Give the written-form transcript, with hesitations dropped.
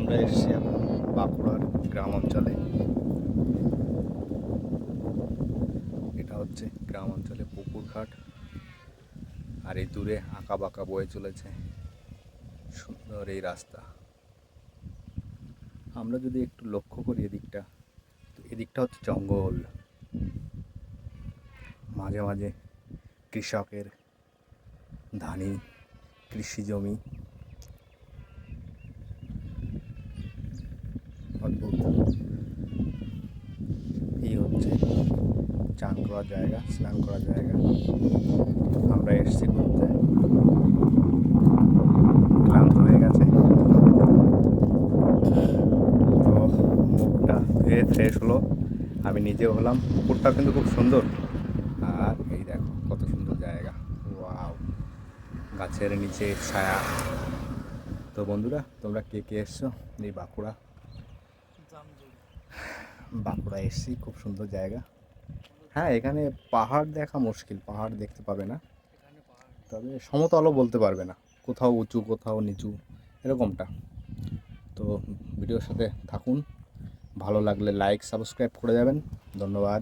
আমরা এসেছি এখন বাঁকুড়ার গ্রাম অঞ্চলে। এটা হচ্ছে গ্রাম অঞ্চলে পুকুর ঘাট, আর এই দূরে আঁকা বাঁকা বয়ে চলেছে সুন্দর এই রাস্তা। আমরা যদি একটু লক্ষ্য করি এদিকটা, তো এদিকটা হচ্ছে জঙ্গল, মাঝে মাঝে কৃষকের ধানি কৃষি জমি। অদ্ভুত। এই হচ্ছে চান করার জায়গা, স্নান করার জায়গা। আমরা এসছি ঘুরতে, ক্লান্ত হয়ে গেছে, তো মুখটা ধুয়ে ফ্রেশ হলো, আমি নিজেও হলাম। পুকুরটা কিন্তু খুব সুন্দর, আর এই দেখো কত সুন্দর জায়গা। ওয়াও, গাছের নিচে ছায়া। তো বন্ধুরা, তোমরা কে কে এসছো এই বাঁকুড়া এসছি, খুব সুন্দর জায়গা। হ্যাঁ, এখানে পাহাড় দেখা মুশকিল, পাহাড় দেখতে পাবে না, তবে সমতলও বলতে পারবে না, কোথাও উঁচু কোথাও নিচু এরকমটা। তো ভিডিওর সাথে থাকুন, ভালো লাগলে লাইক সাবস্ক্রাইব করে যাবেন। ধন্যবাদ।